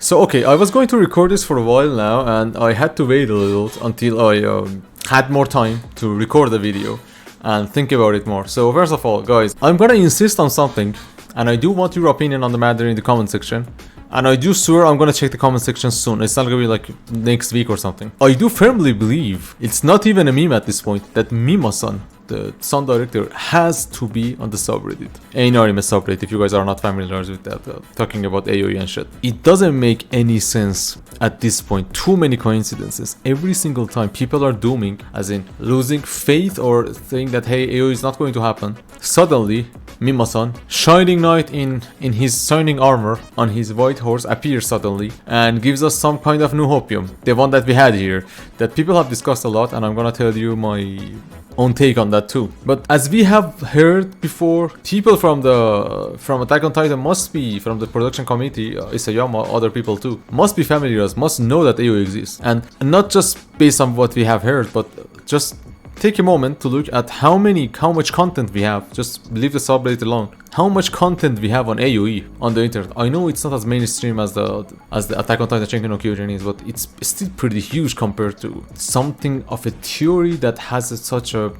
So okay, I was going to record this for a while now, and I had to wait a little until I had more time to record the video and think about it more. So first of all, guys, I'm gonna insist on something, and I do want your opinion on the matter in the comment section. And I do swear I'm gonna check the comment section soon. It's not gonna be like next week or something. I do firmly believe, it's not even a meme at this point, that Mima San, the Sun director, has to be on the subreddit. ANRime subreddit, if you guys are not familiar with that, talking about AOE and shit. It doesn't make any sense at this point. Too many coincidences. Every single time people are dooming, as in losing faith or saying that hey, AOE is not going to happen. Suddenly, Mima San, shining knight in his shining armor on his white horse, appears suddenly and gives us some kind of new hopium. The one that we had here, that people have discussed a lot, and I'm gonna tell you my own take on that too. But as we have heard before, people from Attack on Titan must be, from the production committee, Isayama, other people too, must be familiar, must know that AOE exists. And not just based on what we have heard, but just take a moment to look at how much content we have. Just leave the subreddit alone. How much content we have on AOE on the internet. I know it's not as mainstream as the Attack on Titan Shingeki no Kyojin is, but it's still pretty huge compared to something of a theory that has such a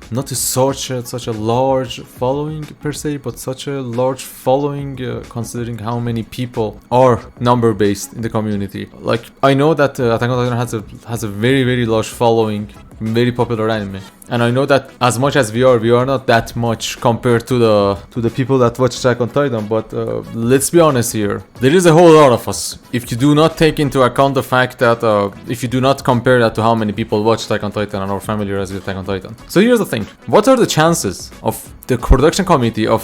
large following per se, but such a large following considering how many people are number based in the community. Like, I know that Attack on Titan has a very, very large following, very popular anime, and I know that as much as we are not that much compared to the people that watch Attack on Titan, but let's be honest here, there is a whole lot of us. If you do not take into account the fact that if you do not compare that to how many people watch Attack on Titan and are familiar with Attack on Titan. So here's the thing: what are the chances of the production committee, of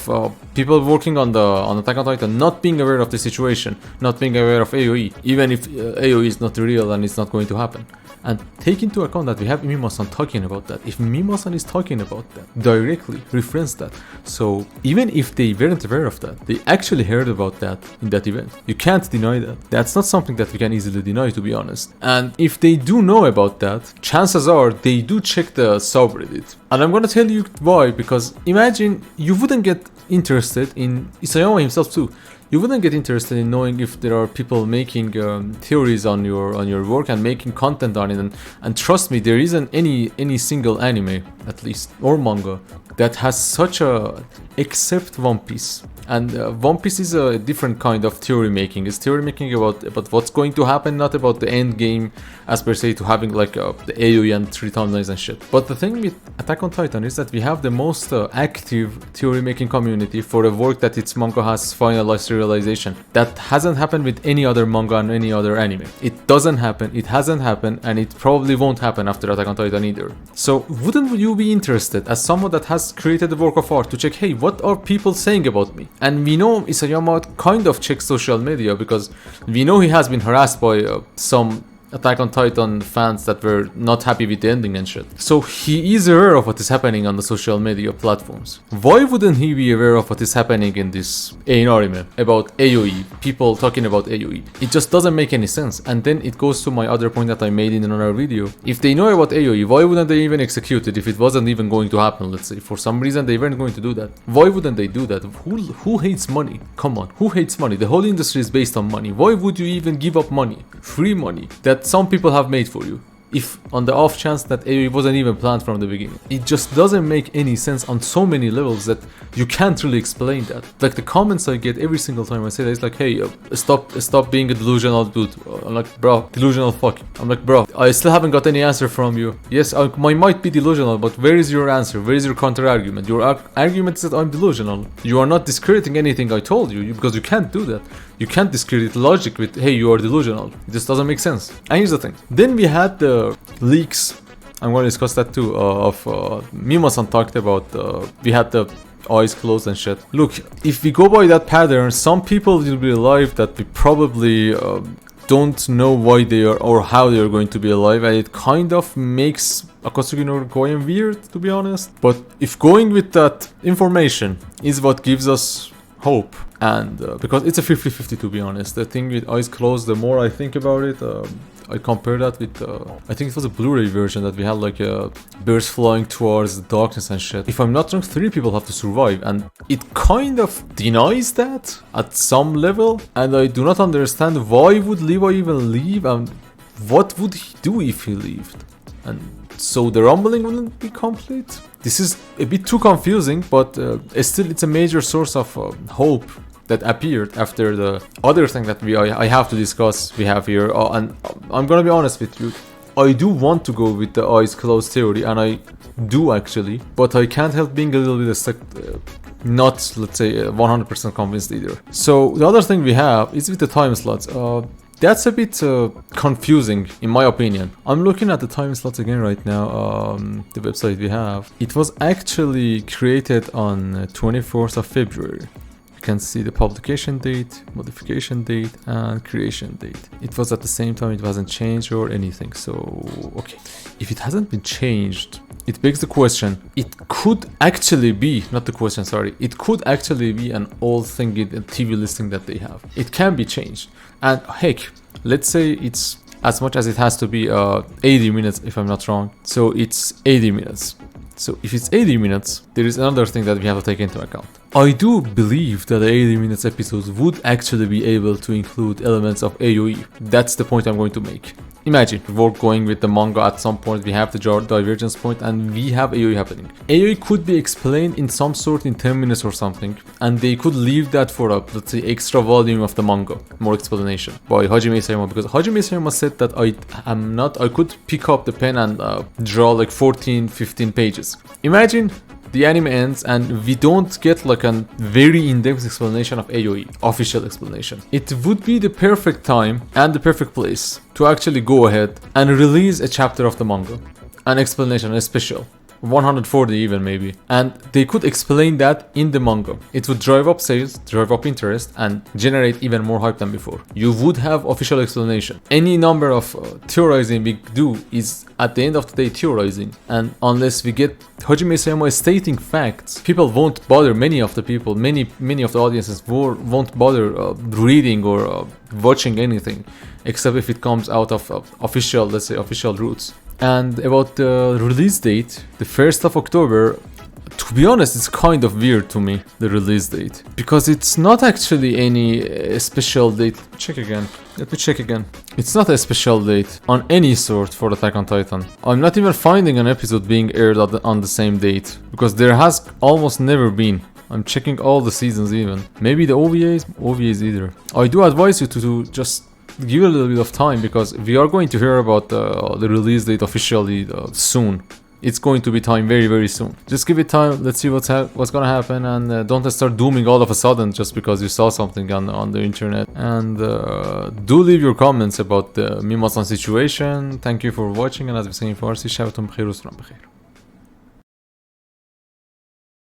people working on Attack on Titan, not being aware of the situation, not being aware of AOE, even if AOE is not real and it's not going to happen? And take into account that we have Mima San talking about that. If Mima San is talking about that, directly reference that. So even if they weren't aware of that, they actually heard about that in that event. You can't deny that. That's not something that we can easily deny, to be honest. And if they do know about that, chances are they do check the subreddit. And I'm gonna tell you why, because imagine you wouldn't get interested in Isayama himself too. You wouldn't get interested in knowing if there are people making theories on your work and making content on it, and trust me, there isn't any single anime, at least, or manga, that has such a, except One Piece. And One Piece is a different kind of theory making. It's theory making about what's going to happen, not about the end game as per se, to having like the AOE and 3 timelines and shit. But the thing with Attack on Titan is that we have the most active theory making community for a work that its manga has finalized realization. That hasn't happened with any other manga and any other anime. It doesn't happen, it hasn't happened, and it probably won't happen after Attack on Titan either. So wouldn't you be interested, as someone that has created a work of art, to check, hey, what are people saying about me? And we know Isayama kind of checks social media, because we know he has been harassed by some Attack on Titan fans that were not happy with the ending and shit. So he is aware of what is happening on the social media platforms. Why wouldn't he be aware of what is happening in this ANRime about AOE, people talking about AOE? It just doesn't make any sense. And then it goes to my other point that I made in another video. If they know about AOE, why wouldn't they even execute it if it wasn't even going to happen? Let's say for some reason they weren't going to do that. Why wouldn't they do that? Who hates money? Come on, who hates money? The whole industry is based on money. Why would you even give up money, free money, that some people have made for you, if on the off chance that AOE wasn't even planned from the beginning? It just doesn't make any sense on so many levels that you can't really explain that. Like, the comments I get every single time I say that, it's like, hey, stop being a delusional dude. I'm like, bro, delusional fuck. I'm like, bro, I still haven't got any answer from you. Yes, I might be delusional, but where is your answer? Where is your counter argument? Your argument is that I'm delusional. You are not discrediting anything I told you, because you can't do that. You can't discredit logic with, hey, you are delusional. It just doesn't make sense. And here's the thing. Then we had the leaks. I'm going to discuss that too, of Mima San talked about, we had the eyes closed and shit. Look, if we go by that pattern, some people will be alive that we probably don't know why they are or how they are going to be alive, and it kind of makes Akatsuki no Koen weird, to be honest. But if going with that information is what gives us hope, and because it's a 50-50, to be honest. The thing with eyes closed, the more I think about it, I compared that with I think it was a Blu-ray version that we had like birds flying towards the darkness and shit. If I'm not wrong, 3 people have to survive, and it kind of denies that at some level, and I do not understand why would Levi even leave, and what would he do if he left? And so the rumbling wouldn't be complete. This is a bit too confusing, but still it's a major source of hope that appeared after the other thing that I have to discuss we have here. And I'm gonna be honest with you, I do want to go with the eyes closed theory, and I do actually, but I can't help being a little bit stuck, not, let's say, 100% convinced either. So the other thing we have is with the time slots. That's a bit confusing in my opinion. I'm looking at the time slots again right now, the website we have. It was actually created on 24th of February. You can see the publication date, modification date, and creation date. It was at the same time, it wasn't changed or anything. So, okay. If it hasn't been changed, it begs the question. It could actually be, not the question, sorry. It could actually be an old thing in the TV listing that they have. It can be changed. And heck, let's say it's as much as it has to be 80 minutes if I'm not wrong. So it's 80 minutes. So if it's 80 minutes, there is another thing that we have to take into account. I do believe that the 80 minutes episodes would actually be able to include elements of AOE. That's the point I'm going to make. Imagine we're going with the manga at some point, we have the divergence point, and we have AOE happening. AOE could be explained in some sort in 10 minutes or something, and they could leave that for a, let's say, extra volume of the manga, more explanation by Hajime Isayama, because Hajime Isayama said that I could pick up the pen and draw like 14-15 pages. Imagine the anime ends and we don't get like a very in-depth explanation of AOE, official explanation. It would be the perfect time and the perfect place to actually go ahead and release a chapter of the manga, an explanation, a special. 140 even maybe, and they could explain that in the manga. It would drive up sales, drive up interest, and generate even more hype than before. You would have official explanation. Any number of theorizing we do is at the end of the day theorizing, and unless we get Hajime Isayama stating facts, people won't bother. Many of the people, many of the audiences won't bother reading or watching anything, except if it comes out of official, let's say, official routes. And about the release date, the 1st of October, to be honest, it's kind of weird to me, the release date. Because it's not actually any special date. Check again. Let me check again. It's not a special date on any sort for Attack on Titan. I'm not even finding an episode being aired on the same date, because there has almost never been. I'm checking all the seasons even. Maybe the OVAs either. I do advise you to just give a little bit of time, because we are going to hear about the release date officially soon. It's going to be time very, very soon. Just give it time. Let's see what's gonna happen, and don't start dooming all of a sudden just because you saw something on the internet. And do leave your comments about the Mima San situation. Thank you for watching, and as we say in Farsi, شبتون بخير و سلام بخير.